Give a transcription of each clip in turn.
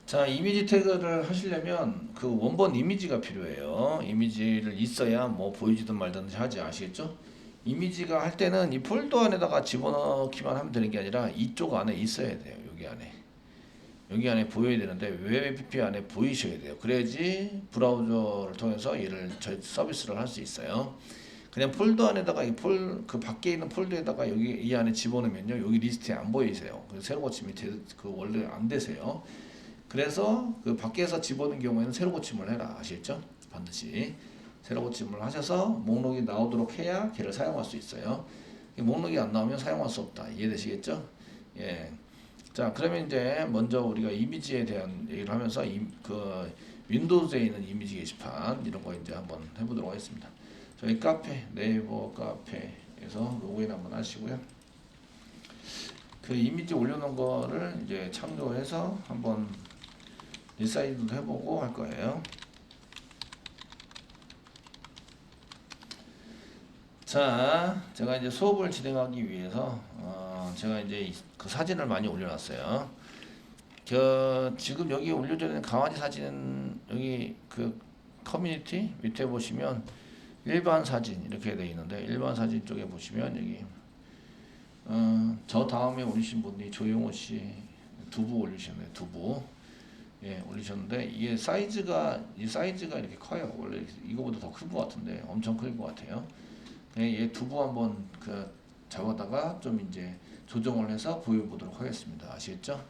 자, 이미지 태그를 하시려면 그 원본 이미지가 필요해요. 이미지를 있어야 뭐 보이지든 말든지 하지, 아시겠죠? 이미지가 할 때는 이 폴더 안에다가 집어넣기만 하면 되는 게 아니라 이쪽 안에 있어야 돼요. 여기 안에. 여기 안에 보여야 되는데 웹 APP 안에 보이셔야 돼요. 그래야지 브라우저를 통해서 얘를 서비스를 할 수 있어요. 그냥 폴더 안에다가 그 밖에 있는 폴더에다가 여기 이 안에 집어넣으면요. 여기 리스트에 안 보이세요. 그래서 새로 고침이 그 원래 안 되세요. 그래서 그 밖에서 집어넣은 경우에는 새로 고침을 해라, 아시겠죠? 반드시 새로 고침을 하셔서 목록이 나오도록 해야 걔를 사용할 수 있어요. 목록이 안 나오면 사용할 수 없다. 이해되시겠죠? 예. 자, 그러면 이제 먼저 우리가 이미지에 대한 얘기를 하면서 그 윈도우즈에 있는 이미지 게시판 이런 거 이제 한번 해보도록 하겠습니다. 저희 카페, 네이버 카페에서 로그인 한번 하시고요. 그 이미지 올려놓은 거를 이제 참조해서 한번 리사이즈도 해보고 할 거예요. 자, 제가 이제 수업을 진행하기 위해서 제가 이제 그 사진을 많이 올려놨어요. 지금 여기 올려져 있는 강아지 사진은 여기 그 커뮤니티 밑에 보시면 일반 사진 이렇게 되어 있는데 일반 사진 쪽에 보시면 여기 저 다음에 올리신 분이 조용호 씨 두부 올리셨네요. 두부. 예, 올리셨는데 이게 사이즈가 이렇게 커요. 원래 이거보다 더 큰 것 같은데 엄청 큰 것 같아요. 얘 두부 한번 그 잡아다가 좀 이제 조정을 해서 보여보도록 하겠습니다. 아시겠죠?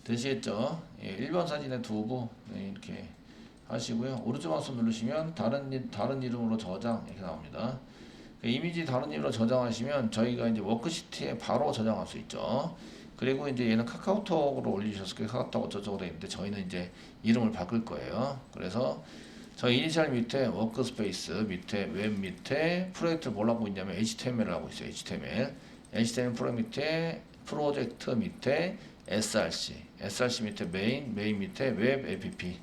되시겠죠? 예, 일반 사진의 두부 이렇게 하시고요. 오른쪽 마우스 누르시면 다른 이름으로 저장 이렇게 나옵니다. 이미지 다른 이름으로 저장하시면 저희가 이제 워크시트에 바로 저장할 수 있죠. 그리고 이제 얘는 카카오톡으로 올리셨을 때 카카오톡 어쩌고 되어 있는데 저희는 이제 이름을 바꿀 거예요. 그래서 저 이니셜 밑에 워크스페이스 밑에 웹 밑에 프로젝트를 뭘 하고 있냐면 HTML을 하고 있어요. HTML 프로 밑에 프로젝트 밑에 SRC 밑에 메인 밑에 웹 APP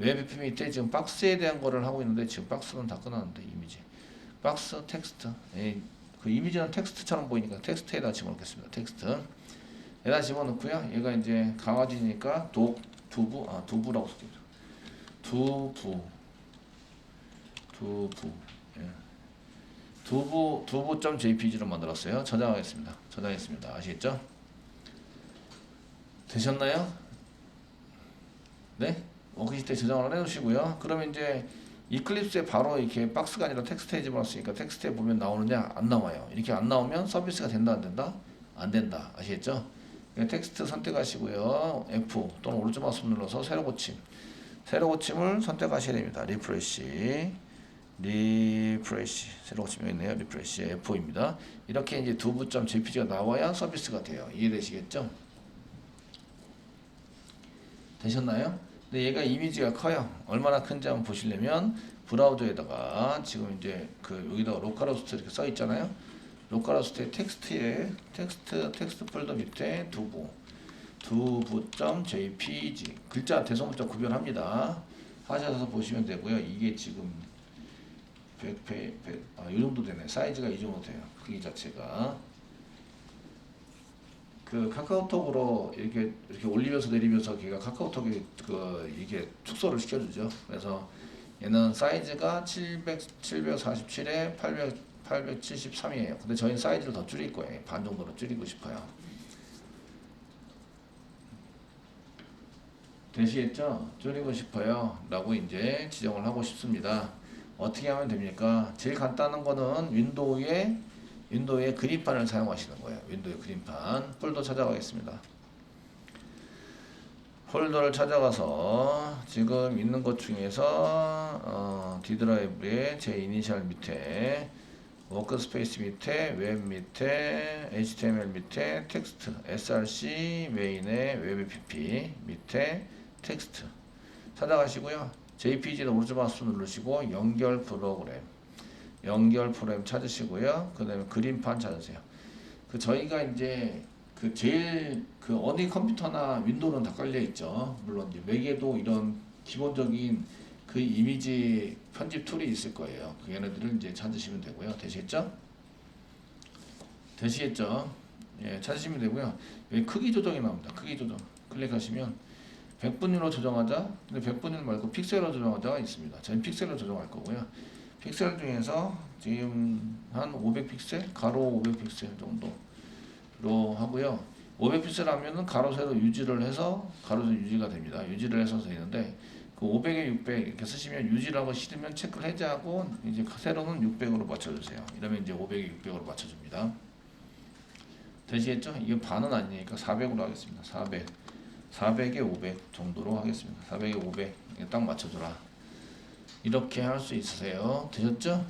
웹 APP 밑에 지금 박스에 대한 거를 하고 있는데 지금 박스는 다 끊었는데 이미지 박스 텍스트 그 이미지는 텍스트처럼 보이니까 텍스트에다 집어넣겠습니다. 텍스트에다 집어넣고요. 얘가 이제 강아지니까 두부라고 쓸게요. 두부 예. 두부.jpg로 만들었어요. 저장하겠습니다. 아시겠죠? 되셨나요? 네? 워크시트에 저장을 해놓으시고요. 그러면 이제 이클립스에 바로 이렇게 박스가 아니라 텍스트에 집어넣었으니까 텍스트에 보면 나오느냐? 안 나와요. 이렇게 안 나오면 서비스가 된다 안 된다? 안 된다. 아시겠죠? 텍스트 선택하시고요. F 또는 오른쪽 마우스 눌러서 새로 고침을 선택하셔야 됩니다. 리프레시 새로 고침이 있네요. 리프레시 F4입니다. 이렇게 이제 두부.jpg가 나와야 서비스가 돼요. 이해되시겠죠? 되셨나요? 근데 얘가 이미지가 커요. 얼마나 큰지 한번 보시려면 브라우저에다가 지금 이제 그 여기다가 로컬호스트 이렇게 써 있잖아요. 로컬호스트의 텍스트 폴더 밑에 두부.jpg 글자 대소문자 구별합니다. 하셔서 보시면 되고요. 이게 지금 100이 정도 되네. 사이즈가 이 정도 돼요. 크기 자체가. 그 카카오톡으로 이렇게 올리면서 내리면서 걔가 카카오톡에 이게 축소를 시켜주죠. 그래서 얘는 사이즈가 747에 873이에요. 근데 저희는 사이즈를 더 줄일 거예요. 반 정도로 줄이고 싶어요. 되시겠죠? 줄이고 싶어요. 라고 이제 지정을 하고 싶습니다. 어떻게 하면 됩니까? 제일 간단한 거는 윈도우의 그림판을 사용하시는 거예요. 윈도우의 그림판. 폴더 찾아가겠습니다. 폴더를 찾아가서 지금 있는 것 중에서 D 드라이브에 제 이니셜 밑에 워크스페이스 밑에 웹 밑에 HTML 밑에 텍스트 SRC 메인의 웹 APP 밑에 텍스트 찾아가시고요. JPG는 오른쪽 마우스 누르시고 연결 프로그램 찾으시고요. 그 다음에 그림판 찾으세요. 저희가 이제 제일 어디 컴퓨터나 윈도우는 다 깔려 있죠. 물론 이제 맥에도 이런 기본적인 그 이미지 편집 툴이 있을 거예요. 그 얘네들을 이제 찾으시면 되고요. 되시겠죠? 예, 찾으시면 되고요. 여기 크기 조정이 나옵니다. 크기 조정 클릭하시면 100분위로 조정하자. 근데 100분위 말고 픽셀로 조정하자가 있습니다. 저는 픽셀로 조정할 거고요. 픽셀 중에서 지금 한 500픽셀, 가로 500픽셀 정도로 하고요. 500픽셀 하면은 가로 세로 유지를 해서 가로 세로 유지가 됩니다. 유지를 해서 되는데 그 500에 600 이렇게 쓰시면 유지라고 싫으면 체크를 해제하고 이제 세로는 600으로 맞춰주세요. 이러면 이제 500에 600으로 맞춰줍니다. 되시겠죠? 이게 반은 아니니까 400으로 하겠습니다. 400에 500 정도로 하겠습니다. 400에 500 딱 맞춰줘라. 이렇게 할 수 있으세요. 되셨죠?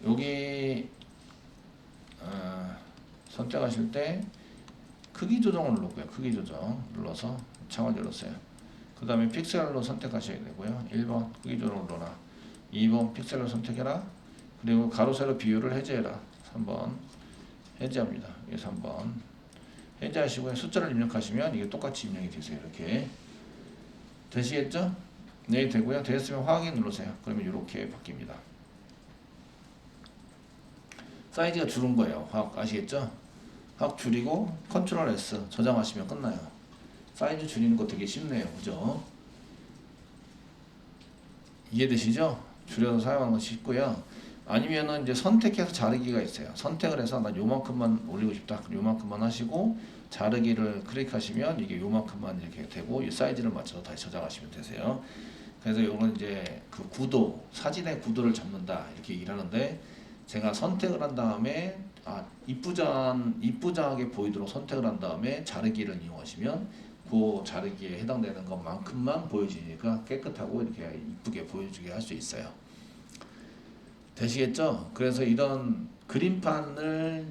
여기 선택하실 때 크기 조정을 누르고요. 크기 조정 눌러서 창을 열었어요. 그 다음에 픽셀로 선택하셔야 되고요. 1번 크기 조정을 눌러라. 2번 픽셀로 선택해라. 그리고 가로 세로 비율을 해제해라. 3번 해제합니다. 이게 3번 해제하시고요. 숫자를 입력하시면 이게 똑같이 입력이 되세요. 이렇게 되시겠죠? 네, 되고요. 됐으면 확인 누르세요. 그러면 이렇게 바뀝니다. 사이즈가 줄은 거예요. 확 아시겠죠? 확 줄이고 컨트롤 S 저장하시면 끝나요. 사이즈 줄이는 거 되게 쉽네요. 그죠? 이해되시죠? 줄여서 사용하는 건 쉽고요. 아니면은 이제 선택해서 자르기가 있어요. 선택을 해서 나 요만큼만 올리고 싶다. 요만큼만 하시고 자르기를 클릭하시면 이게 요만큼만 이렇게 되고 이 사이즈를 맞춰서 다시 저장하시면 되세요. 그래서 요건 이제 그 구도, 사진의 구도를 잡는다 이렇게 얘기를 하는데 제가 선택을 한 다음에 이쁘장하게 보이도록 선택을 한 다음에 자르기를 이용하시면 그 자르기에 해당되는 것만큼만 보여지니까 깨끗하고 이렇게 이쁘게 보여주게 할 수 있어요. 되시겠죠? 그래서 이런 그림판을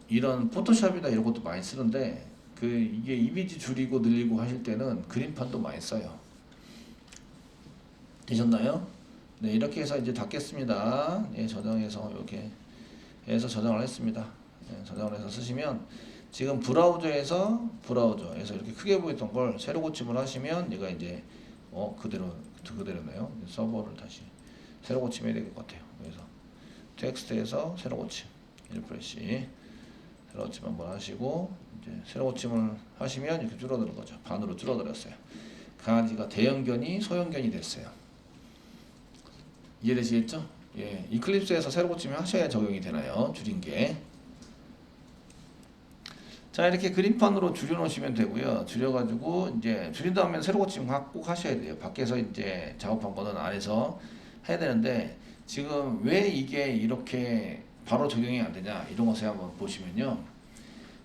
이런 포토샵이나 이런 것도 많이 쓰는데 이게 이미지 줄이고 늘리고 하실 때는 그림판도 많이 써요. 되셨나요? 네, 이렇게 해서 이제 닫겠습니다. 예, 저장해서 이렇게 해서 저장을 했습니다. 예, 저장을 해서 쓰시면 지금 브라우저에서 이렇게 크게 보였던 걸 새로 고침을 하시면 얘가 이제 그대로네요. 서버를 다시 새로 고침해야 될 것 같아요. 그래서 텍스트에서 새로 고침, 리프레시 새로 고침 한번 하시고 이제 새로 고침을 하시면 이렇게 줄어드는 거죠. 반으로 줄어들었어요. 강아지가 대형견이 소형견이 됐어요. 이해되시겠죠? 예, 이클립스에서 새로 고침을 하셔야 적용이 되나요? 줄인 게. 자, 이렇게 그림판으로 줄여 놓으시면 되고요. 줄여가지고 이제 줄인 다음에 새로 고침 꼭 하셔야 돼요. 밖에서 이제 작업한 거는 안에서 해야 되는데 지금 왜 이게 이렇게 바로 적용이 안 되냐 이런 것을 한번 보시면요.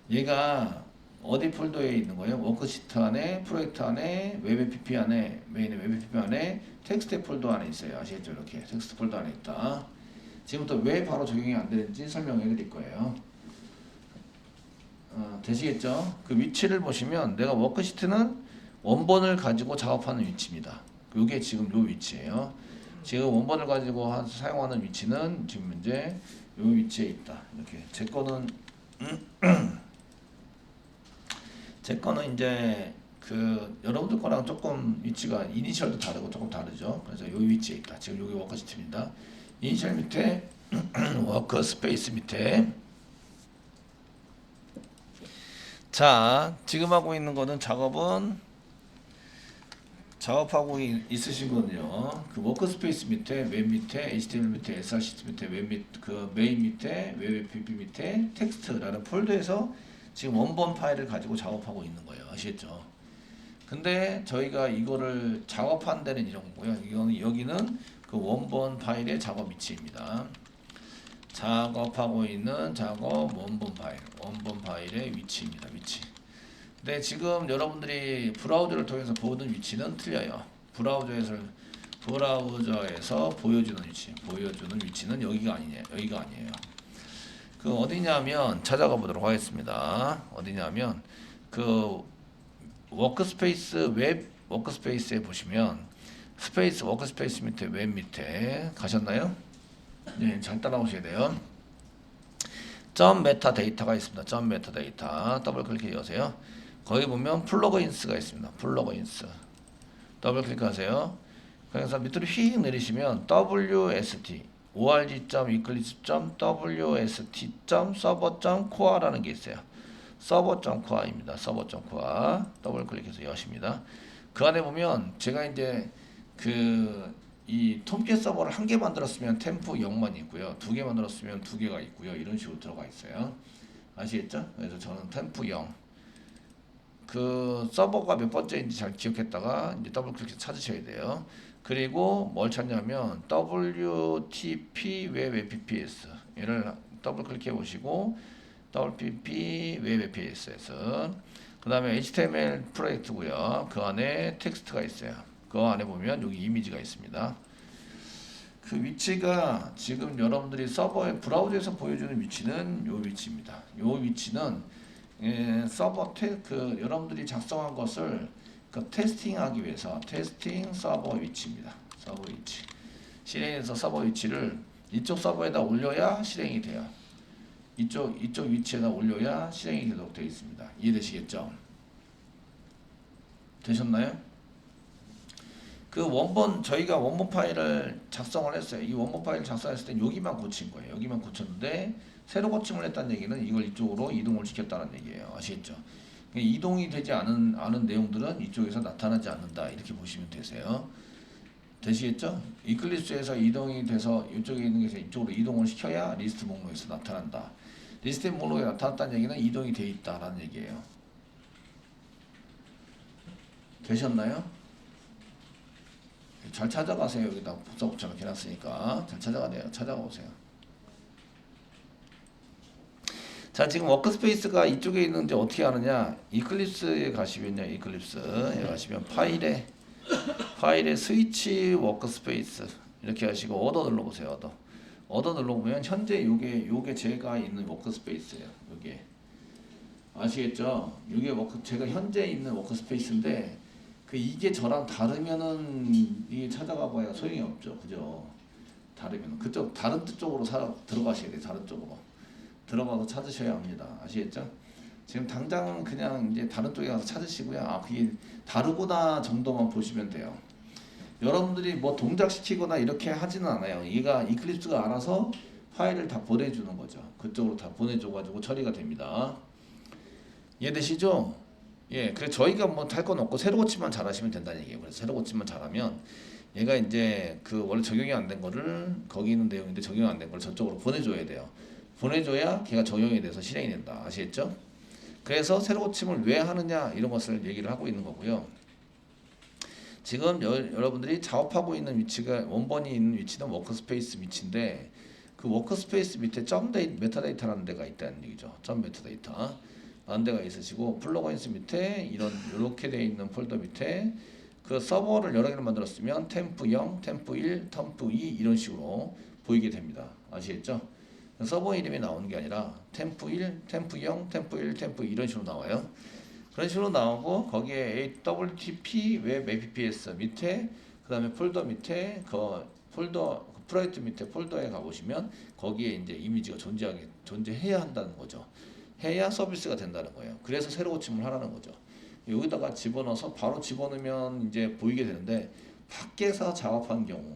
얘가 어디 폴더에 있는 거예요? 워크시트 안에, 프로젝트 안에, 웹 app 안에, 메인의 웹 app 안에, 텍스트 폴더 안에 있어요. 아시겠죠? 이렇게 텍스트 폴더 안에 있다. 지금부터 왜 바로 적용이 안 되는지 설명해 드릴 거예요. 되시겠죠? 그 위치를 보시면 내가 워크시트는 원본을 가지고 작업하는 위치입니다. 이게 지금 요 위치예요. 지금 원본을 가지고 사용하는 위치는 지금 이제 요 위치에 있다. 이렇게 제 거는 이제 여러분들 거랑 조금 위치가 이니셜도 다르고 조금 다르죠. 그래서 요 위치에 있다. 지금 여기 워크시트입니다. 이니셜 밑에 워크 스페이스 밑에 자, 지금 하고 있는 거는 작업하고 있으신 거는요. 그 워크스페이스 밑에, 웹 밑에, HTML 밑에, SRC 밑에, 메인 밑에, 웹 app 밑에, 텍스트라는 폴더에서 지금 원본 파일을 가지고 작업하고 있는 거예요. 아시겠죠? 근데 저희가 이거를 작업한 데는 이런 거고요. 여기는 그 원본 파일의 작업 위치입니다. 작업하고 있는 원본 파일의 위치입니다. 위치. 근데 지금 여러분들이 브라우저를 통해서 보는 위치는 틀려요. 브라우저에서 보여주는 위치는 여기가 아니에요. 그 어디냐면 찾아가 보도록 하겠습니다. 어디냐면 그 웹 워크스페이스에 보시면 워크스페이스 밑에 웹 밑에 가셨나요? 네, 잘 따라오셔야 돼요. 점 메타데이터가 있습니다. 점 메타데이터 더블 클릭해 주세요. 거기 보면 플러그인스가 있습니다. 플러그인스 더블 클릭하세요. 그래서 밑으로 휙 내리시면 wst org.eclipse.wst.server.core라는 게 있어요. 서버.core입니다. 서버.core 더블 클릭해서 여십니다. 그 안에 보면 제가 이제 이 톰캣 서버를 한 개 만들었으면 템프 0만 있고요. 두 개 만들었으면 두 개가 있고요. 이런 식으로 들어가 있어요. 아시겠죠? 그래서 저는 템프 0. 그 서버가 몇 번째인지 잘 기억했다가 이제 더블 클릭해서 찾으셔야 돼요. 그리고 뭘 찾냐면 WTP 웹 APPS 얘를 더블 클릭해 보시고 WTP 웹 APPS에서 그 다음에 HTML 프로젝트고요. 그 안에 텍스트가 있어요. 그 안에 보면 여기 이미지가 있습니다. 그 위치가 지금 여러분들이 서버의 브라우저에서 보여주는 위치는 요 위치입니다. 요 위치는 서버 여러분들이 작성한 것을 테스팅하기 위해서 테스팅 서버 위치입니다. 서버 위치. 실행해서 서버 위치를 이쪽 서버에다 올려야 실행이 돼요. 이쪽 위치에다 올려야 실행이 되도록 되어 있습니다. 이해되시겠죠? 되셨나요? 저희가 원본 파일을 작성을 했어요. 이 원본 파일을 작성했을 때 여기만 고친 거예요. 여기만 고쳤는데 새로 고침을 했다는 얘기는 이걸 이쪽으로 이동을 시켰다는 얘기예요. 아시겠죠? 이동이 되지 않은 내용들은 이쪽에서 나타나지 않는다. 이렇게 보시면 되세요. 되시겠죠? 이클립스에서 이동이 돼서 이쪽에 있는 것에서 이쪽으로 이동을 시켜야 리스트 목록에서 나타난다. 리스트 목록에 나타났다는 얘기는 이동이 돼 있다라는 얘기예요. 되셨나요? 잘 찾아가세요. 여기다 복사복처럼 해놨으니까 잘 찾아가 보세요. 자, 지금 워크스페이스가 이쪽에 있는데 어떻게 하느냐? 이클립스에 가시면요. 이클립스에 가시면 파일에 스위치 워크스페이스 이렇게 하시고 오더 눌러보세요. 오더 눌러보면 현재 요게 제가 있는 워크스페이스예요. 요게 아시겠죠? 요게 제가 현재 있는 워크스페이스인데 이게 저랑 다르면은 이게 찾아가봐야 소용이 없죠. 그죠? 다르면 다른 쪽으로 들어가셔야 돼요. 다른 쪽으로 들어가서 찾으셔야 합니다. 아시겠죠? 지금 당장은 그냥 이제 다른 쪽에 가서 찾으시고요. 그게 다르구나 정도만 보시면 돼요. 여러분들이 뭐 동작시키거나 이렇게 하지는 않아요. 얘가 이클립스가 알아서 파일을 다 보내주는 거죠. 그쪽으로 다 보내줘가지고 처리가 됩니다. 이해되시죠? 예, 그래서 저희가 뭐 할 건 없고 새로 고침만 잘하시면 된다는 얘기예요. 그래서 새로 고침만 잘하면 얘가 이제 원래 적용이 안 된 거를 거기 있는 내용인데 적용이 안 된 걸 저쪽으로 보내줘야 돼요. 보내줘야 걔가 적용이 돼서 실행이 된다. 아시겠죠? 그래서 새로 고침을 왜 하느냐 이런 것을 얘기를 하고 있는 거고요. 지금 여러분들이 작업하고 있는 위치가 원본이 있는 위치는 워크스페이스 위치인데 그 워크스페이스 밑에 메타데이터라는 데가 있다는 얘기죠. 메타데이터 라는 데가 있으시고 플러그인스 밑에 이렇게 되어 있는 폴더 밑에 그 서버를 여러 개를 만들었으면 템프 0, 템프 1, 템프 2 이런 식으로 보이게 됩니다. 아시겠죠? 서버 이름이 나오는 게 아니라 템프 1, 템프 0, 템프 1, 템프 2 이런 식으로 나와요. 그런 식으로 나오고 거기에 WTP 웹 APPS 밑에 그 다음에 폴더 밑에 프로젝트 밑에 폴더에 가보시면 거기에 이제 이미지가 존재해야 한다는 거죠. 해야 서비스가 된다는 거예요. 그래서 새로 고침을 하라는 거죠. 여기다가 집어넣어서 바로 집어넣으면 이제 보이게 되는데 밖에서 작업한 경우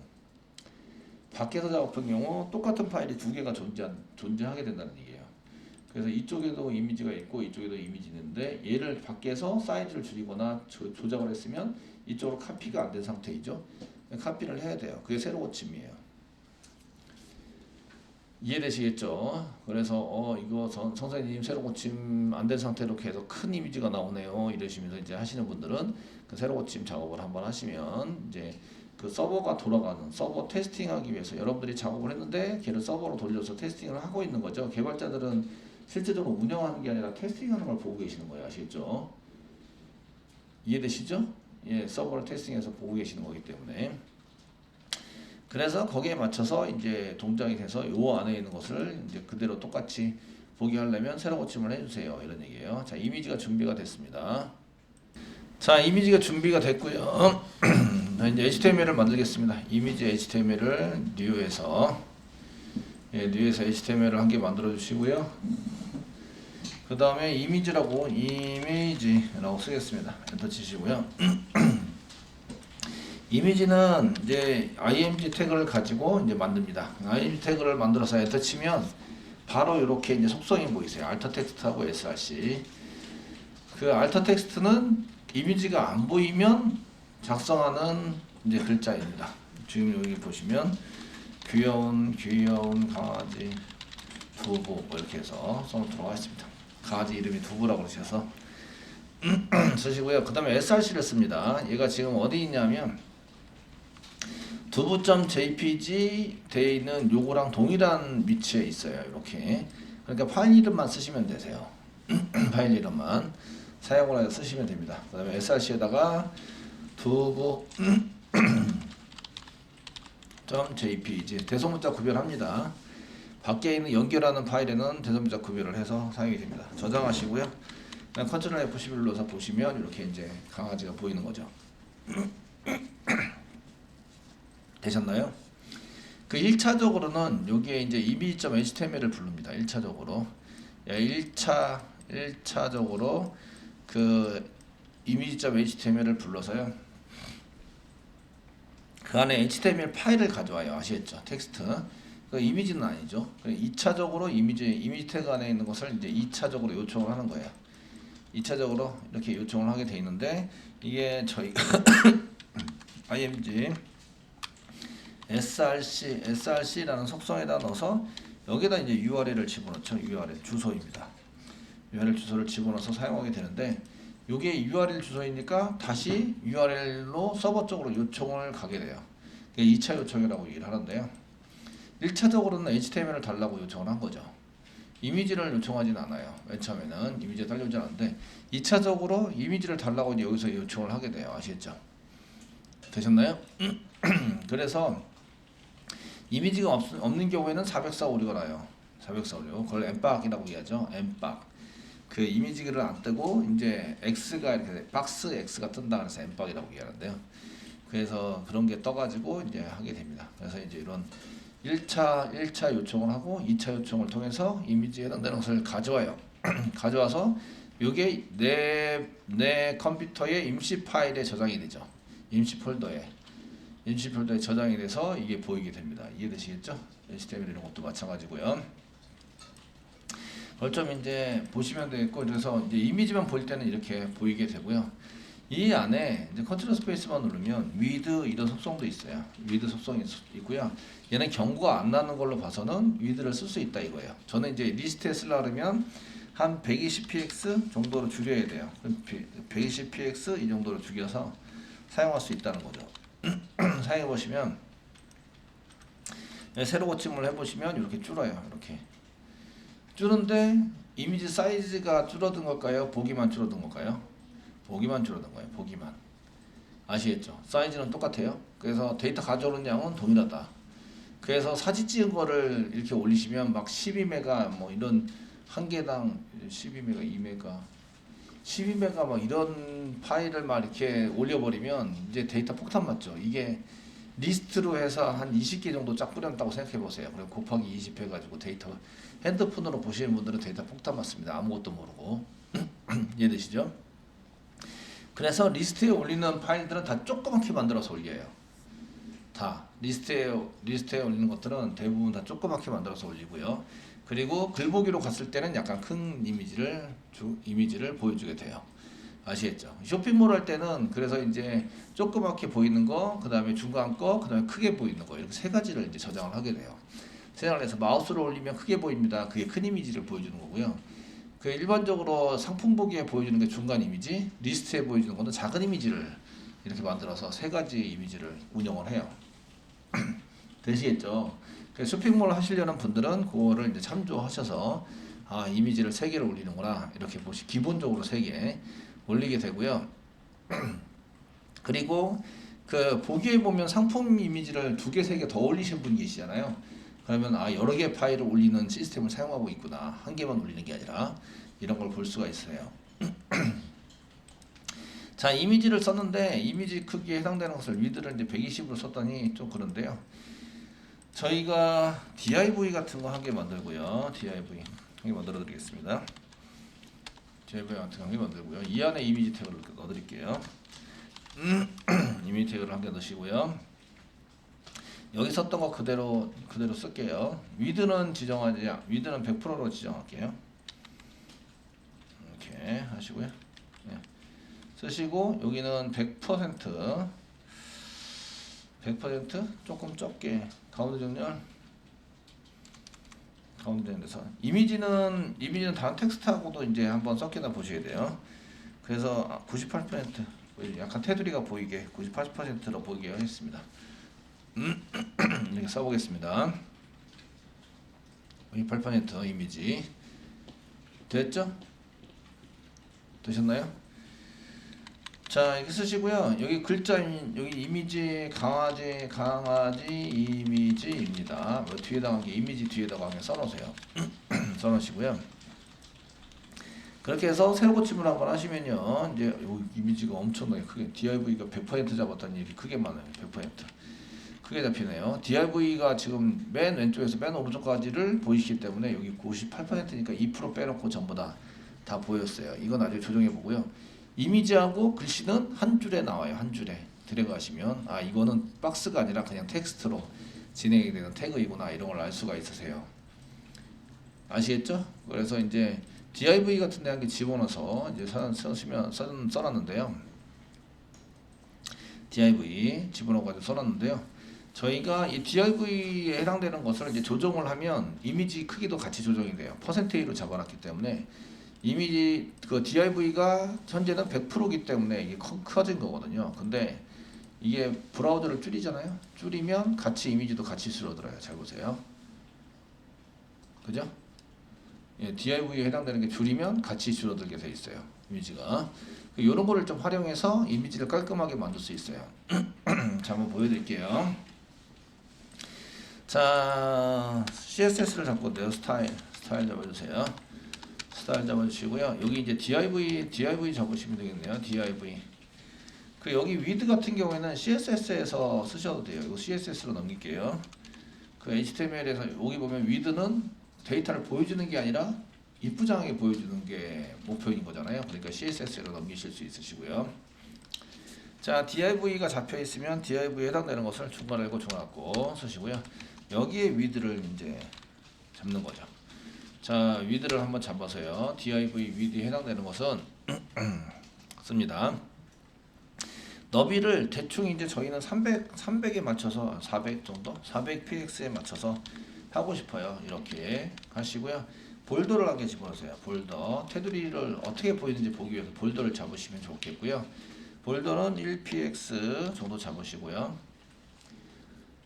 똑같은 파일이 두 개가 존재하게 된다는 얘기예요. 그래서 이쪽에도 이미지가 있고 이쪽에도 이미지 있는데 얘를 밖에서 사이즈를 줄이거나 조작을 했으면 이쪽으로 카피가 안 된 상태이죠. 카피를 해야 돼요. 그게 새로 고침이에요. 이해되시겠죠? 그래서 이거 선생님 새로 고침 안 된 상태로 계속 큰 이미지가 나오네요. 이러시면서 이제 하시는 분들은 그 새로 고침 작업을 한번 하시면 이제 그 서버가 돌아가는 서버 테스팅하기 위해서 여러분들이 작업을 했는데 걔를 서버로 돌려서 테스팅을 하고 있는 거죠. 개발자들은 실제적으로 운영하는 게 아니라 테스팅하는 걸 보고 계시는 거예요. 아시겠죠? 이해되시죠? 예, 서버를 테스팅해서 보고 계시는 거기 때문에. 그래서 거기에 맞춰서 이제 동작이 돼서 요 안에 있는 것을 이제 그대로 똑같이 보게 하려면 새로 고침을 해주세요. 이런 얘기예요. 자, 이미지가 준비가 됐습니다. 자, 이미지가 준비가 됐고요. 이제 HTML을 만들겠습니다. 이미지 HTML을 뉴에서 HTML을 한 개 만들어 주시고요. 그 다음에 이미지라고 쓰겠습니다. 엔터 치시고요. 이미지는 이제 img 태그를 가지고 이제 만듭니다. img 태그를 만들어서 엔터 치면 바로 이렇게 이제 속성이 보이세요. 알터 텍스트하고 src. 그 알터 텍스트는 이미지가 안 보이면 작성하는 이제 글자입니다. 지금 여기 보시면 귀여운 강아지 두부 뭐 이렇게 해서 써놓도록 하겠습니다. 강아지 이름이 두부라고 그러셔서 쓰시고요. 그 다음에 src를 씁니다. 얘가 지금 어디 있냐면 두부.jpg 되어 있는 요거랑 동일한 위치에 있어요. 이렇게. 그러니까 파일 이름만 쓰시면 되세요. 파일 이름만 사용을 해서 쓰시면 됩니다. 그 다음에 src에다가 두부.jpg 대소문자 구별합니다. 밖에 있는 연결하는 파일에는 대소문자 구별을 해서 사용이 됩니다. 저장하시고요. 그냥 컨트롤 F11 눌러서 보시면 이렇게 이제 강아지가 보이는 거죠. 되셨나요? 그 1차적으로는 여기에 이제 image.html을 부릅니다. 1차적으로. 1차적으로 그 image.html을 불러서요. 그 안에 HTML 파일을 가져와요. 아시겠죠? 텍스트. 그 이미지는 아니죠. 2차적으로 이미지 태그 안에 있는 것을 이제 2차적으로 요청을 하는 거예요. 2차적으로 이렇게 요청을 하게 돼 있는데 이게 저희가 img src라는 속성에다 넣어서 여기다 이제 URL을 집어넣죠. URL 주소입니다. URL 주소를 집어넣어서 사용하게 되는데 이게 URL 주소이니까 다시 URL로 서버 쪽으로 요청을 가게 돼요. 이게 2차 요청이라고 얘기를 하는데요. 1차적으로는 HTML을 달라고 요청을 한 거죠. 이미지를 요청하진 않아요. 맨 처음에는 이미지를 달려오지 않았는데 2차적으로 이미지를 달라고 이제 여기서 요청을 하게 돼요. 아시겠죠? 되셨나요? 그래서 이미지가 없는 경우에는 404오류가 나요. 404오류. 그걸 엠박이라고 얘기하죠. 엠박. 그 이미지를 안 뜨고 이제 X가 이렇게 박스 X가 뜬다 그래서 엠박이라고 얘기하는데요. 그래서 그런 게 떠가지고 이제 하게 됩니다. 그래서 이제 이런 1차 요청을 하고 2차 요청을 통해서 이미지에 해당되는 것을 가져와요. 가져와서 이게 내 컴퓨터의 임시 파일에 저장이 되죠. 임시 폴더에 저장이 돼서 이게 보이게 됩니다. 이해되시겠죠? HTML 이런 것도 마찬가지고요. 그걸 좀 이제 보시면 되겠고, 그래서 이제 이미지만 보일 때는 이렇게 보이게 되고요. 이 안에 이제 컨트롤 스페이스만 누르면 위드 이런 속성도 있어요. 위드 속성이 있고요. 얘는 경고가 안 나는 걸로 봐서는 위드를 쓸 수 있다 이거예요. 저는 이제 리스트에 쓰려면 한 120px 정도로 줄여야 돼요. 120px 이 정도로 줄여서 사용할 수 있다는 거죠. 사용해 보시면 새로 고침을 해보시면 이렇게 줄어요. 이렇게 줄은데 이미지 사이즈가 줄어든 걸까요? 보기만 줄어든 걸까요? 보기만 줄어든 거예요. 보기만. 아시겠죠? 사이즈는 똑같아요. 그래서 데이터 가져오는 양은 동일하다. 그래서 사진 찍은 거를 이렇게 올리시면 막 12메가 뭐 이런 한 개당 12메가, 2메가, 12메가 막 이런 파일을 막 이렇게 올려버리면 이제 데이터 폭탄 맞죠? 이게 리스트로 해서 한 20개 정도 쫙 뿌렸다고 생각해 보세요. 그럼 곱하기 20 해가지고 데이터 핸드폰으로 보시는 분들은 데이터 폭탄 맞습니다. 아무것도 모르고. 이해되시죠? 그래서 리스트에 올리는 파일들은 다 조그맣게 만들어서 올려요. 다 리스트에 올리는 것들은 대부분 다 조그맣게 만들어서 올리고요. 그리고 글보기로 갔을 때는 약간 큰 이미지를 보여주게 돼요. 아시겠죠? 쇼핑몰 할 때는 그래서 이제 조그맣게 보이는 거, 그 다음에 중간 거, 그 다음에 크게 보이는 거 이렇게 세 가지를 이제 저장을 하게 돼요. 저장을 해서 마우스로 올리면 크게 보입니다. 그게 큰 이미지를 보여주는 거고요. 그 일반적으로 상품 보기에 보여주는 게 중간 이미지, 리스트에 보여주는 거는 작은 이미지를 이렇게 만들어서 세 가지 이미지를 운영을 해요. 되시겠죠? 쇼핑몰 하시려는 분들은 그거를 이제 참조하셔서 아 이미지를 3개를 올리는구나 이렇게 기본적으로 3개 올리게 되고요. 그리고 그 보기에 보면 상품 이미지를 2개, 3개 더 올리신 분이 계시잖아요. 그러면 아 여러 개 파일을 올리는 시스템을 사용하고 있구나. 한 개만 올리는 게 아니라 이런 걸 볼 수가 있어요. 자 이미지를 썼는데 이미지 크기에 해당되는 것을 위드를 이제 120으로 썼더니 좀 그런데요. 저희가 div 같은 거 한 개 만들고요. div 한 개 만들어 드리겠습니다. div 같은 거 한 개 만들고요. 이 안에 이미지 태그를 넣어 드릴게요. 이미지 태그를 한 개 넣으시고요. 여기 썼던 거 그대로 쓸게요. 위드는 지정하지, 위드는 100%로 지정할게요. 이렇게 하시고요. 네. 쓰시고 여기는 100% 조금 적게 가운데 정렬, 가운데 되는 데서 이미지는 다른 텍스트하고도 이제 한번 섞여다 보셔야 돼요. 그래서 98% 약간 테두리가 보이게 98%로 보이게 하겠습니다. 이렇게 써보겠습니다. 98% 이미지 됐죠? 되셨나요? 자, 이렇게 쓰시고요. 여기 글자, 여기 이미지 강아지 이미지입니다. 뒤에다가 이미지 뒤에다가 그냥 써놓으세요. 써놓으시고요. 그렇게 해서 세로 고침을 한번 하시면요, 이제 요 이미지가 엄청나게 크게 DIV가 100% 잡았다는 일이 크게 많아요. 100% 크게 잡히네요. DIV가 지금 맨 왼쪽에서 맨 오른쪽까지를 보이시기 때문에 여기 98%니까 2% 빼놓고 전부 다 보였어요. 이건 나중에 조정해 보고요. 이미지하고 글씨는 한 줄에 나와요. 한 줄에 드래그 하시면 아, 이거는 박스가 아니라 그냥 텍스트로 진행이 되는 태그이구나, 이런 걸 알 수가 있으세요. 아시겠죠? 그래서 이제 div 같은 데 한 개 집어넣어서 이제 써놨는데요. div 집어넣어가지고 써놨는데요. 저희가 이 div에 해당되는 것을 이제 조정을 하면 이미지 크기도 같이 조정이 돼요. %로 잡아놨기 때문에 이미지 그 div가 현재는 100%이기 때문에 이게 커진 거거든요. 근데 이게 브라우저를 줄이잖아요. 줄이면 같이 이미지도 같이 줄어들어요. 잘 보세요. 그죠? 예, div에 해당되는 게 줄이면 같이 줄어들게 돼 있어요. 이미지가. 이런 거를 좀 활용해서 이미지를 깔끔하게 만들 수 있어요. 자, 한번 보여드릴게요. 자, CSS를 잡고인데요. 스타일 잡아주세요. 스타일 잡아주시고요. 여기 이제 div 잡으시면 되겠네요. div. 그 여기 with 같은 경우에는 CSS에서 쓰셔도 돼요. 이거 CSS로 넘길게요. 그 HTML에서 여기 보면 with는 데이터를 보여주는 게 아니라 이쁘장하게 보여주는 게 목표인 거잖아요. 그러니까 CSS로 넘기실 수 있으시고요. 자, div가 잡혀 있으면 div에 해당되는 것을 중괄 알고 중괄고 쓰시고요. 여기에 with를 이제 잡는 거죠. 자, with를 한번 잡아서요. div with에 해당되는 것은 씁니다. 너비를 대충 이제 저희는 300에 맞춰서 400 정도, 400px에 맞춰서 하고 싶어요. 이렇게 하시고요. 볼더를 한 개 집어넣으세요. 볼더 테두리를 어떻게 보이는지 보기 위해서 볼더를 잡으시면 좋겠고요. 볼더는 1px 정도 잡으시고요.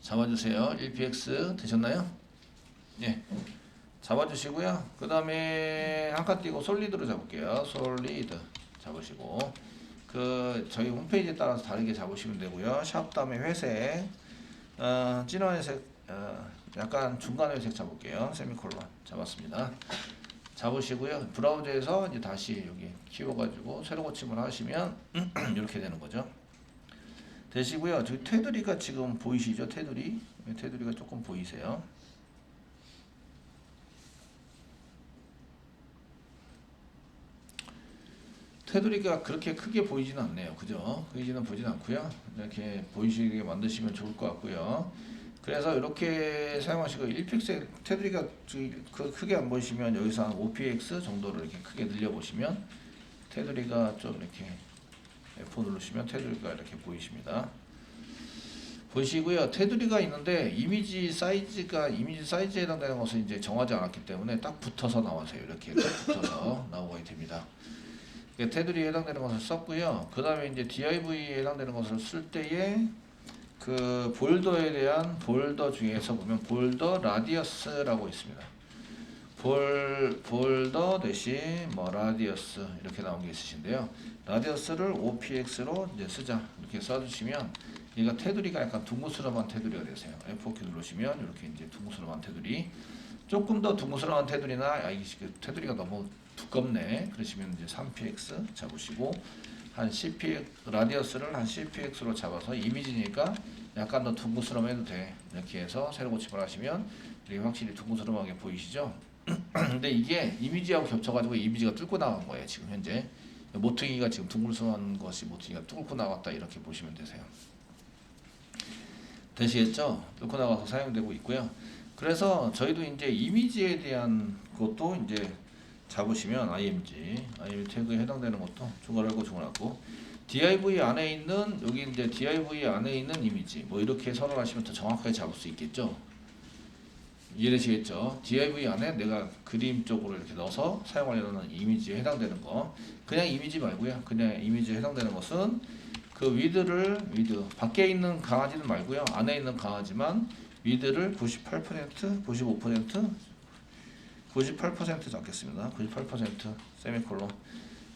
잡아주세요. 1px 되셨나요? 예, 잡아주시고요. 그 다음에 한 칸 띄고 솔리드로 잡을게요. 솔리드 잡으시고 그 저희 홈페이지에 따라서 다르게 잡으시면 되고요. 샵 다음에 회색, 진한 회색, 약간 중간 회색 잡을게요. 세미콜론 잡았습니다. 잡으시고요. 브라우저에서 이제 다시 여기 키워가지고 새로 고침을 하시면 이렇게 되는 거죠. 되시고요. 저기 테두리가 지금 보이시죠? 테두리가 조금 보이세요? 테두리가 그렇게 크게 보이지는 않네요. 그죠? 보이진 않고요. 이렇게 보이시게 만드시면 좋을 것 같고요. 그래서 이렇게 사용하시고 1픽셀 테두리가 크게 안 보이시면 여기서 한 5px 정도를 이렇게 크게 늘려보시면 테두리가 좀 이렇게 F4 누르시면 테두리가 이렇게 보이십니다. 보시고요. 테두리가 있는데 이미지 사이즈에 해당되는 것을 이제 정하지 않았기 때문에 딱 붙어서 나와서요. 이렇게 딱 붙어서 나오게 됩니다. 테두리에 해당되는 것을 썼고요. 그 다음에 이제 div에 해당되는 것을 쓸 때에 그 볼더에 대한 볼더 중에서 보면 볼더 라디어스라고 있습니다. 볼더 대신 뭐 라디어스 이렇게 나온 게 있으신데요. 라디어스를 OPX로 이제 쓰자 이렇게 써주시면 얘가 테두리가 약간 둥그스름한 테두리가 되세요. F4키 누르시면 이렇게 이제 둥그스름한 테두리, 조금 더 둥그스름한 테두리나 이 테두리가 너무 두껍네 그러시면 이제 3px 잡으시고 한 10px 라디어스를 한 10px로 잡아서 이미지니까 약간 더 둥그스름해도 돼. 이렇게 해서 새로 고침을 하시면 이게 확실히 둥그스름하게 보이시죠? 근데 이게 이미지하고 겹쳐가지고 이미지가 뚫고 나간 거예요. 지금 현재 모퉁이가 지금 둥글스름한 것이 모퉁이가 뚫고 나왔다 이렇게 보시면 되세요. 되시겠죠? 뚫고 나가서 사용되고 있고요. 그래서 저희도 이제 이미지에 대한 것도 이제 잡으시면 IMG 태그에 해당되는 것도 중괄하고 중괄하고 div 안에 있는 여기 이제 div 안에 있는 이미지 뭐 이렇게 설정하시면 더 정확하게 잡을 수 있겠죠. 이해되시겠죠? div 안에 내가 그림 쪽으로 이렇게 넣어서 사용하려는 이미지에 해당되는 거 그냥 이미지 말고요. 그냥 이미지에 해당되는 것은 그 위드 밖에 있는 강아지는 말고요. 안에 있는 강아지만 위드를 98% 95% 잡겠습니다. 98% 세미콜론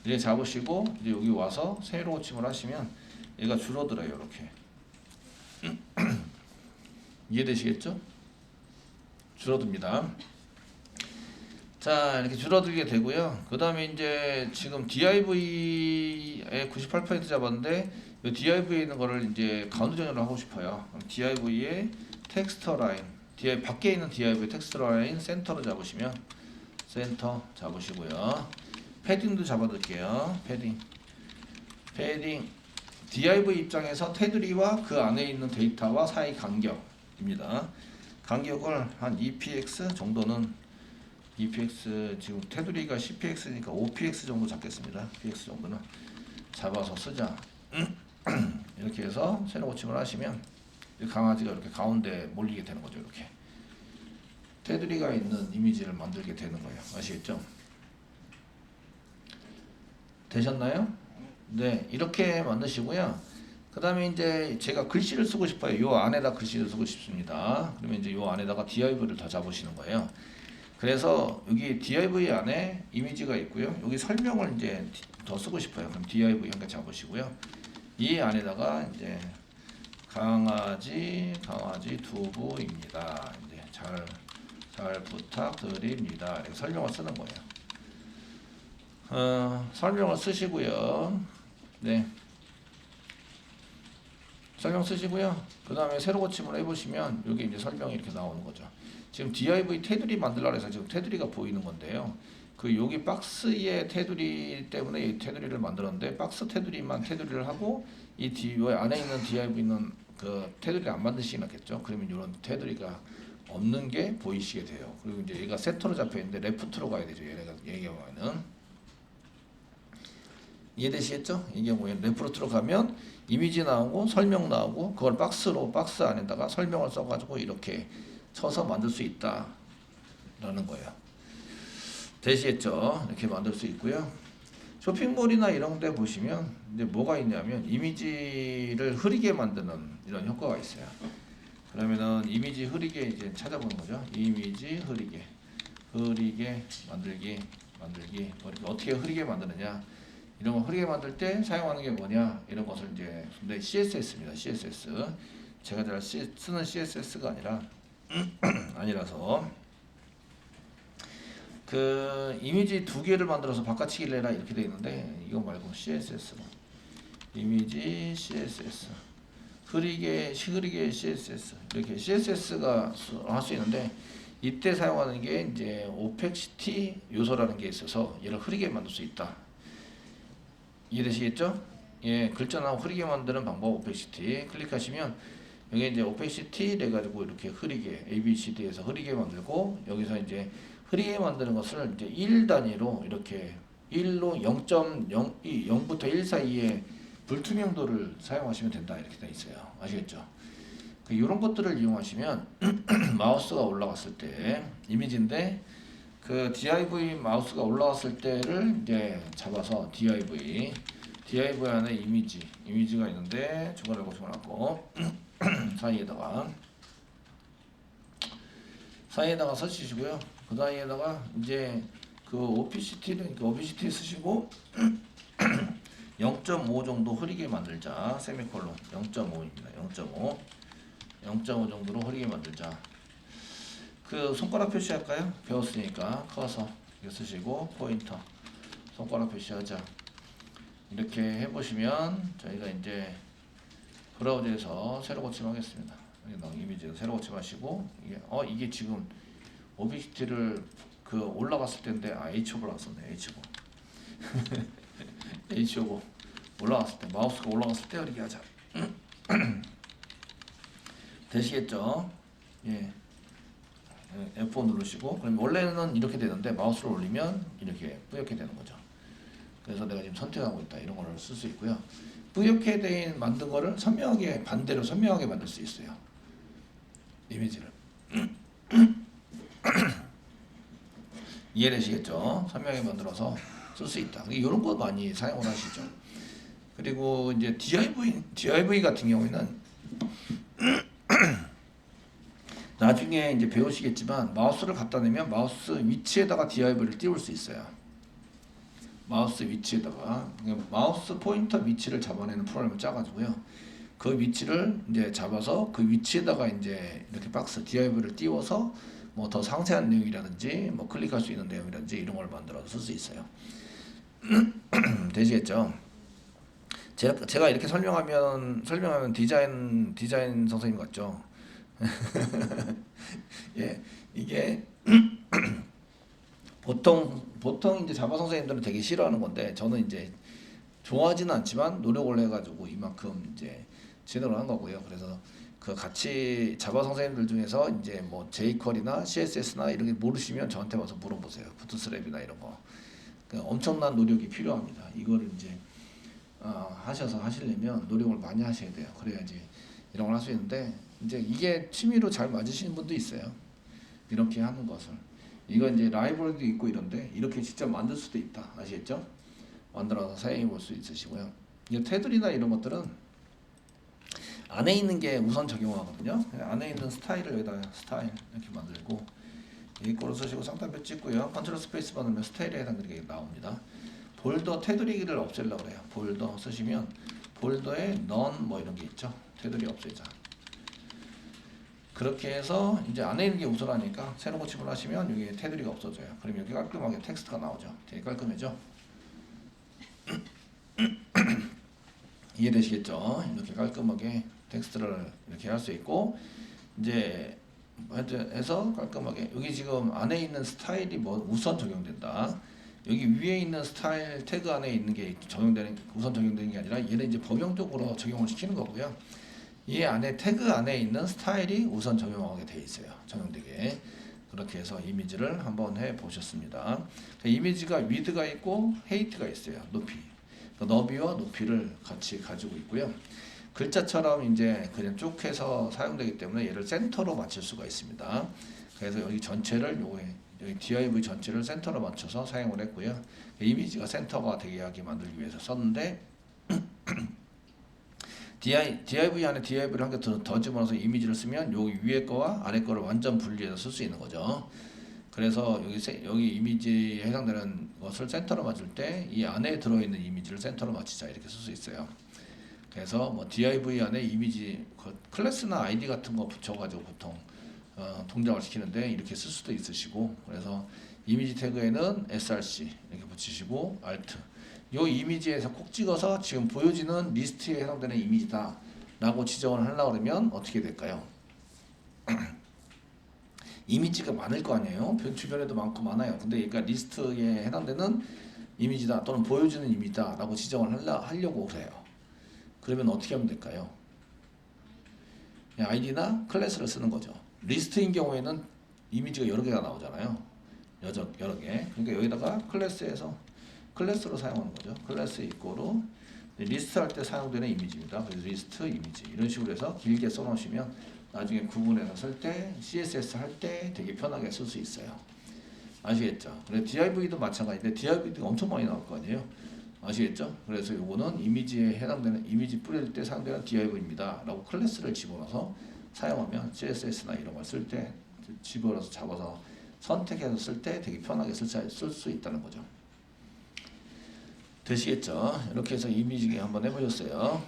이제 잡으시고 이제 여기 와서 세로 고침을 하시면 얘가 줄어들어요. 이렇게 이해되시겠죠? 줄어듭니다. 자 이렇게 줄어들게 되고요. 그 다음에 이제 지금 div에 98% 잡았는데 이 div에 있는 거를 이제 가운데 정렬을 하고 싶어요. 그럼 div의 텍스처 라인 밖에 있는 div의 텍스처 라인 센터로 잡으시면 센터 잡으시고요. 패딩도 잡아둘게요. 패딩 div 입장에서 테두리와 그 안에 있는 데이터와 사이 간격입니다. 간격을 한 2px 정도는 EPX 지금 테두리가 CPX니까 5px 정도 잡겠습니다. px 정도는 잡아서 쓰자. 이렇게 해서 세로 고침을 하시면 강아지가 이렇게 가운데 몰리게 되는 거죠. 이렇게 테두리가 있는 이미지를 만들게 되는 거예요. 아시겠죠? 되셨나요? 네, 이렇게 만드시고요. 그 다음에 이제 제가 글씨를 쓰고 싶어요. 요 안에다 글씨를 쓰고 싶습니다. 그러면 이제 요 안에다가 div를 더 잡으시는 거예요. 그래서 여기 div 안에 이미지가 있고요. 여기 설명을 이제 더 쓰고 싶어요. 그럼 div 한개 잡으시고요. 이 안에다가 이제 강아지 두부입니다. 이제 잘 부탁드립니다. 이렇게 설명을 쓰는 거예요. 설명을 쓰시고요. 네. 설명 쓰시고요. 그 다음에 세로 고침을 해보시면 여기 이제 설명이 이렇게 나오는 거죠. 지금 div 테두리 만들려고 해서 지금 테두리가 보이는 건데요. 그 여기 박스의 테두리 때문에 이 테두리를 만들었는데 박스 테두리만 테두리를 하고 이 안에 있는 div 있는 그 테두리를 안 만드시겠죠. 그러면 이런 테두리가 없는 게 보이시게 돼요. 그리고 이제 얘가 센터로 잡혀 있는데 레프트로 가야 되죠. 얘 경우에는 이해되시겠죠? 이 경우에는 레프트로 가면 이미지 나오고 설명 나오고 그걸 박스 안에다가 설명을 써가지고 이렇게 쳐서 만들 수 있다 라는 거예요. 되시겠죠? 이렇게 만들 수 있고요. 쇼핑몰이나 이런 데 보시면 이제 뭐가 있냐면 이미지를 흐리게 만드는 이런 효과가 있어요. 그러면은 이미지 흐리게 이제 찾아보는 거죠. 이미지 흐리게 만들기 뭐 이렇게 어떻게 흐리게 만드느냐 이런 거 흐리게 만들 때 사용하는 게 뭐냐 이런 것을 이제 근데 CSS입니다. CSS 제가 잘 쓰는 CSS가 아니라서 그 이미지 두 개를 만들어서 바꿔치기를 해라 이렇게 되어 있는데 이거 말고 CSS 이미지 CSS 흐리게 CSS 이렇게 CSS가 할 수 있는데 이때 사용하는 게 이제 오펙시티 요소라는 게 있어서 얘를 흐리게 만들 수 있다. 이해되시겠죠? 예, 글자나 흐리게 만드는 방법 오펙시티 클릭하시면 여기 이제 오펙시티 해가지고 이렇게 흐리게 ABCD에서 흐리게 만들고 여기서 이제 흐리게 만드는 것을 이제 1 단위로 이렇게 1로 0부터 1 사이에 불투명도를 사용하시면 된다 이렇게 돼 있어요. 아시겠죠? 이런 것들을 이용하시면 마우스가 올라갔을 때 이미지인데 그 div 마우스가 올라갔을 때를 이제 잡아서 div 안에 이미지가 있는데 중괄호 고정하고 사이에다가 서치시고요. 그 사이에다가 이제 그 OPCT 쓰시고 0.5 정도 흐리게 만들자. 세미콜론 0.5입니다. 0.5 정도로 흐리게 만들자. 그 손가락 표시할까요? 배웠으니까 커서 이렇게 쓰시고 포인터 손가락 표시하자. 이렇게 해보시면 저희가 이제 브라우저에서 새로 고침하겠습니다. 이미지에서 새로 고침하시고 이게 지금 오비시티를 그 올라갔을 때인데 H5 올라갔었네. H5 올라갔을 때 마우스가 올라갔을 때 흐리게 하자. 되시겠죠? 예. F5 누르시고 그럼 원래는 이렇게 되는데 마우스를 올리면 이렇게 뿌옇게 되는 거죠. 그래서 내가 지금 선택하고 있다 이런 거를 쓸 수 있고요. 뿌옇게 된 만든 거를 선명하게 반대로 선명하게 만들 수 있어요. 이미지를 이해되시겠죠? 선명하게 만들어서 쓸 수 있다. 이런 거 많이 사용을 하시죠. 그리고 이제 DIV 같은 경우에는 나중에 이제 배우시겠지만 마우스를 갖다 대면 마우스 위치에다가 DIV를 띄울 수 있어요. 마우스 위치에다가 마우스 포인터 위치를 잡아내는 프로그램을 짜가지고요. 그 위치를 이제 잡아서 그 위치에다가 이제 이렇게 박스 DIV를 띄워서 뭐 더 상세한 내용이라든지 뭐 클릭할 수 있는 내용이라든지 이런 걸 만들어서 쓸 수 있어요. 되시겠죠? 제가 이렇게 설명하면 디자인 선생님 같죠? 예, 이게 보통 이제 자바 선생님들은 되게 싫어하는 건데 저는 이제 좋아하지는 않지만 노력을 해가지고 이만큼 이제 진행을 한 거고요. 그래서 그 같이 자바 선생님들 중에서 이제 뭐 jQuery나 CSS나 이런 게 모르시면 저한테 와서 물어보세요. 부트스트랩이나 이런 거. 그러니까 엄청난 노력이 필요합니다. 이거를 이제 하셔서 하시려면 노력을 많이 하셔야 돼요. 그래야지 이런 걸 할 수 있는데 이제 이게 취미로 잘 맞으시는 분도 있어요. 이렇게 하는 것을. 이건 이제 라이브러리도 있고 이런데 이렇게 직접 만들 수도 있다. 아시겠죠? 만들어서 사용해 볼 수 있으시고요. 이 테두리나 이런 것들은 안에 있는 게 우선 적용하거든요. 안에 있는 스타일을 여기다 스타일 이렇게 만들고 이거로 쓰시고 상단표 찍고요. 컨트롤 스페이스 받으면 스타일에 해당되는 게 나옵니다. 볼더 테두리를 없애려고 해요. 볼더 쓰시면 볼더에 none 뭐 이런 게 있죠. 테두리 없애자. 그렇게 해서 이제 안에 있는 게 우선하니까 새로 고침을 하시면 여기 테두리가 없어져요. 그럼 여기 깔끔하게 텍스트가 나오죠. 되게 깔끔해져. 이해되시겠죠? 이렇게 깔끔하게 텍스트를 이렇게 할 수 있고 이제 해서 깔끔하게 여기 지금 안에 있는 스타일이 뭐 우선 적용된다. 여기 위에 있는 스타일 태그 안에 있는 게 우선 적용되는 게 아니라 얘는 이제 범용적으로 적용을 시키는 거고요. 이 안에 태그 안에 있는 스타일이 우선 적용하게 돼 있어요. 적용되게. 그렇게 해서 이미지를 한번 해 보셨습니다. 이미지가 위드가 있고 헤이트가 있어요. 높이. 너비와 높이를 같이 가지고 있고요. 글자처럼 이제 그냥 쭉 해서 사용되기 때문에 얘를 센터로 맞출 수가 있습니다. 그래서 여기 전체를 여기 div 전체를 센터로 맞춰서 사용을 했고요. 이미지가 센터가 되게 하게 만들기 위해서 썼는데 div 안에 div를 한 개 더 집어넣어서 이미지를 쓰면 여기 위에 거와 아래 거를 완전 분리해서 쓸 수 있는 거죠. 그래서 여기 이미지에 해당되는 것을 센터로 맞출 때 이 안에 들어있는 이미지를 센터로 맞추자 이렇게 쓸 수 있어요. 그래서 뭐 div 안에 이미지 클래스나 id 같은 거 붙여가지고 보통 동작을 시키는데 이렇게 쓸 수도 있으시고 그래서 이미지 태그에는 src 이렇게 붙이시고 alt 요 이미지에서 콕 찍어서 지금 보여지는 리스트에 해당되는 이미지다 라고 지정을 하려고 그러면 어떻게 될까요? 이미지가 많을 거 아니에요. 주변에도 많고 많아요. 근데 그러니까 리스트에 해당되는 이미지다 또는 보여주는 이미지다 라고 지정을 하려고 그래요. 그러면 어떻게 하면 될까요? id나 클래스를 쓰는 거죠. 리스트인 경우에는 이미지가 여러 개가 나오잖아요. 여러 개. 그러니까 여기다가 클래스로 사용하는 거죠. 클래스 이꼬로 리스트 할 때 사용되는 이미지입니다. 그래서 리스트 이미지 이런 식으로 해서 길게 써놓으시면 나중에 구분해서 쓸 때 CSS 할 때 되게 편하게 쓸 수 있어요. 아시겠죠? 그래서 DIV도 마찬가지인데 DIV도 엄청 많이 나올 거 아니에요. 아시겠죠? 그래서 요거는 이미지에 해당되는 이미지 뿌릴 때 사용되는 DIV입니다. 라고 클래스를 집어넣어서 사용하면 CSS나 이런 걸 쓸 때 집어넣어서 잡아서 선택해서 쓸 때 되게 편하게 쓸 수 있다는 거죠. 되시겠죠? 이렇게 해서 이미지 한번 해보셨어요.